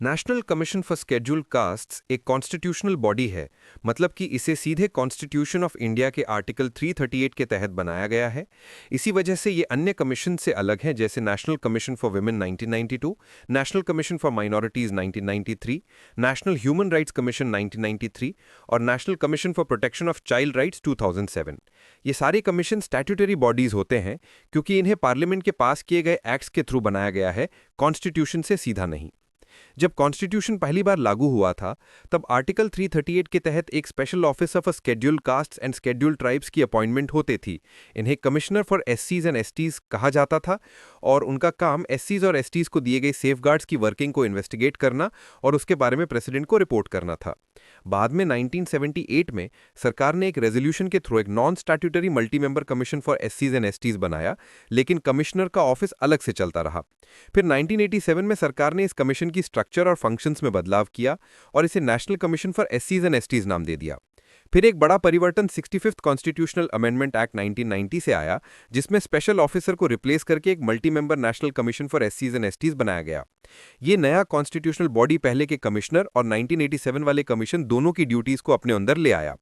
National commission for scheduled castes एक constitutional body है। मतलब कि इसे सीधे कॉन्स्टिट्यूशन ऑफ इंडिया के आर्टिकल 338 के तहत बनाया गया है। इसी वजह से ये अन्य कमीशन से अलग है, जैसे national commission for women 1992, national commission for minorities 1993, national human rights commission 1993 और national commission for protection of child rights 2007। ये सारे कमीशन स्टैट्यूटरी बॉडीज होते हैं क्योंकि इन्हें पार्लियामेंट के पास किए गए एक्ट्स के थ्रू बनाया गया है, कॉन्स्टिट्यूशन से सीधा नहीं। जब कॉन्स्टिट्यूशन पहली बार लागू हुआ था, तब आर्टिकल 338 के तहत एक special officer for scheduled castes and scheduled tribes की अपॉइंटमेंट होती थी। इन्हें कमिश्नर फॉर एससीज एंड एसटीज कहा जाता था और उनका काम एससीज और एसटीज को दिए गए सेफगार्ड्स की वर्किंग को इन्वेस्टिगेट करना और उसके बारे में प्रेसिडेंट को रिपोर्ट करना था। बाद में 1978 में सरकार ने एक रेजोल्यूशन के थ्रू एक non statutory multi member commission for एससीज एंड एसटीज बनाया, लेकिन कमिश्नर का ऑफिस अलग से चलता रहा। फिर 1987 में सरकार ने इस कमीशन की स्ट्रक्चर और फंक्शंस में बदलाव किया और इसे नेशनल कमीशन फॉर एससीज एंड एसटीज नाम दे दिया। फिर एक बड़ा परिवर्तन 65th कॉन्स्टिट्यूशनल अमेंडमेंट एक्ट 1990 से आया, जिसमें स्पेशल ऑफिसर को रिप्लेस करके एक multi member national commission for एससीज एंड एसटीज बनाया गया। ये नया कॉन्स्टिट्यूशनल बॉडी पहले के कमिश्नर और 1987 वाले कमीशन दोनों की ड्यूटीज को अपने अंदर ले आया।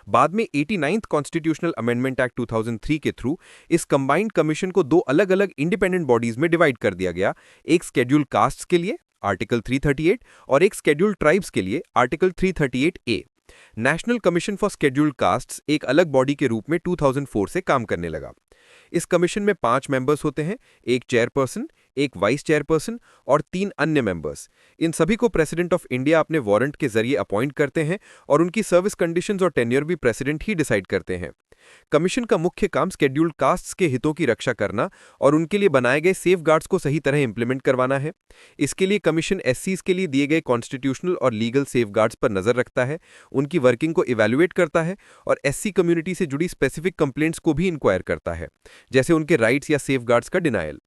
बाद में 89th कॉन्स्टिट्यूशनल अमेंडमेंट एक्ट 2003 के थ्रू इस कंबाइंड कमीशन को दो अलग अलग इंडिपेंडेंट बॉडीज में डिवाइड कर दिया गया, एक शेड्यूल्ड कास्ट्स के लिए आर्टिकल 338 और एक शेड्यूल्ड ट्राइब्स के लिए article 338A। National commission for scheduled castes एक अलग बॉडी के रूप में 2004 से काम करने लगा। इस कमीशन में 5 मेंबर्स होते हैं, एक चेयरपर्सन, एक वाइस चेयरपर्सन और 3 अन्य मेंबर्स। इन सभी को प्रेसिडेंट ऑफ इंडिया अपने वारंट के जरिए अपॉइंट करते हैं और उनकी सर्विस कंडीशंस और टेन्योर भी प्रेसिडेंट ही डिसाइड करते हैं। कमीशन का मुख्य काम शेड्यूल्ड कास्ट्स के हितों की रक्षा करना और उनके लिए बनाए गए सेफगार्ड्स को सही तरह इंप्लीमेंट करवाना है। इसके लिए कमीशन एससीज के लिए दिए गए कॉन्स्टिट्यूशनल और लीगल सेफगार्ड्स पर नजर रखता है, उनकी वर्किंग को इवैल्यूएट करता है और एससी कम्युनिटी से जुड़ी स्पेसिफिक कंप्लेंट्स को भी इंक्वायर करता है, जैसे उनके राइट्स या सेफगार्ड्स का डिनायल।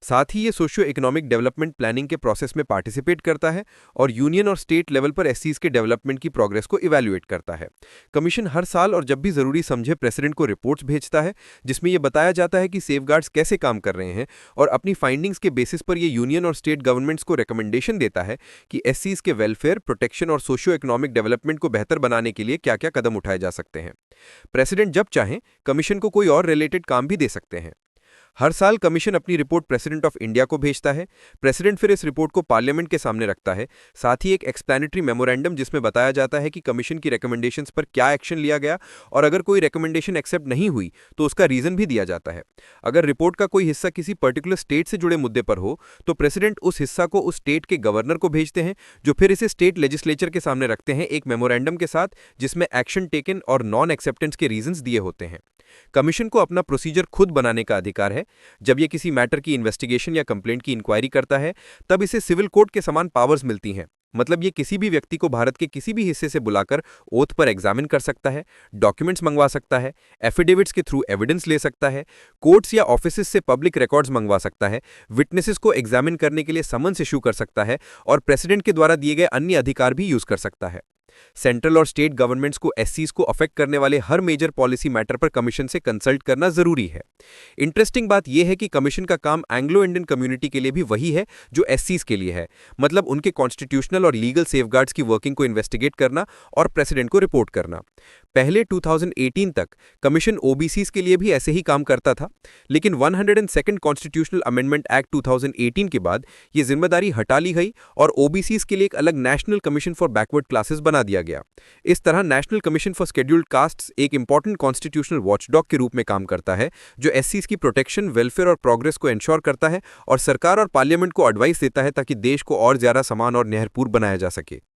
साथ ही ये सोशियो इकोनॉमिक डेवलपमेंट प्लानिंग के प्रोसेस में पार्टिसिपेट करता है और यूनियन और स्टेट लेवल पर एससीज के डेवलपमेंट की प्रोग्रेस को इवैल्यूएट करता है। कमीशन हर साल और जब भी जरूरी समझे प्रेसिडेंट को रिपोर्ट्स भेजता है, जिसमें यह बताया जाता है कि सेफगार्ड्स कैसे काम कर रहे हैं और अपनी फाइंडिंग्स के बेसिस पर यह यूनियन और स्टेट गवर्नमेंट्स को रिकमेंडेशन देता है कि एससीज के वेलफेयर, प्रोटेक्शन और सोशियो इकोनॉमिक डेवलपमेंट को बेहतर बनाने के लिए क्या क्या कदम उठाए जा सकते हैं। प्रेसिडेंट जब चाहें कमीशन को कोई और रिलेटेड काम भी दे सकते हैं। हर साल कमीशन अपनी रिपोर्ट प्रेसिडेंट ऑफ इंडिया को भेजता है। प्रेसिडेंट फिर इस रिपोर्ट को पार्लियामेंट के सामने रखता है। साथ ही एक एक्सप्लेनेटरी मेमोरेंडम जिसमें बताया जाता है कि कमीशन की रिकमेंडेशंस पर क्या एक्शन लिया गया और अगर कोई रिकमेंडेशन एक्सेप्ट नहीं हुई तो उसका रीजन भी दिया जाता है। अगर रिपोर्ट का कोई हिस्सा किसी पर्टिकुलर स्टेट से जुड़े मुद्दे पर हो तो प्रेसिडेंट उस हिस्सा को उस स्टेट के गवर्नर को भेजते हैं, जो फिर इसे स्टेट लेजिस्लेचर के सामने रखते हैं एक मेमोरेंडम के साथ, जिसमें एक्शन टेकन और नॉन एक्सेप्टेंस के रीजंस दिए होते हैं। कमीशन को अपना प्रोसीजर खुद बनाने का अधिकार है। जब यह किसी मैटर की इन्वेस्टिगेशन या कंप्लेंट की इंक्वायरी करता है, तब इसे सिविल कोर्ट के समान पावर्स मिलती हैं। मतलब ये किसी भी व्यक्ति को भारत के किसी भी हिस्से से बुलाकर ओथ पर एग्जामिन कर सकता है, डॉक्यूमेंट्स मंगवा सकता है, एफिडेविट्स के थ्रू एविडेंस ले सकता है, कोर्ट्स या ऑफिसेस से पब्लिक रिकॉर्ड्स मंगवा सकता है, विटनेसेस को एग्जामिन करने के लिए समन्स इशू कर सकता है और प्रेसिडेंट के द्वारा दिए गए अन्य अधिकार भी यूज कर सकता है। सेंट्रल और स्टेट गवर्नमेंट्स को एससीज को अफेक्ट करने वाले हर मेजर पॉलिसी मैटर पर कमीशन से कंसल्ट करना जरूरी है। इंटरेस्टिंग बात यह है कि कमीशन का काम एंग्लो इंडियन कम्युनिटी के लिए भी वही है जो एससीज के लिए है, मतलब उनके कॉन्स्टिट्यूशनल और लीगल सेफगार्ड्स की वर्किंग को इन्वेस्टिगेट करना और प्रेसिडेंट को रिपोर्ट करना। पहले 2018 तक कमीशन ओबीसीज के लिए भी ऐसे ही काम करता था, लेकिन 102nd कॉन्स्टिट्यूशनल अमेंडमेंट एक्ट 2018 के बाद यह जिम्मेदारी हटा ली गई और ओबीसीज के लिए एक अलग national commission for backward classes बना दिया गया। इस तरह national commission for scheduled castes एक इंपॉर्टेंट कॉन्स्टिट्यूशनल वॉचडॉग के रूप में काम करता है, जो एससीज की प्रोटेक्शन, वेलफेयर और प्रोग्रेस को इंश्योर करता है और सरकार और पार्लियामेंट को एडवाइस देता है ताकि देश को और ज्यादा समान और न्यायपूर्ण बनाया जा सके।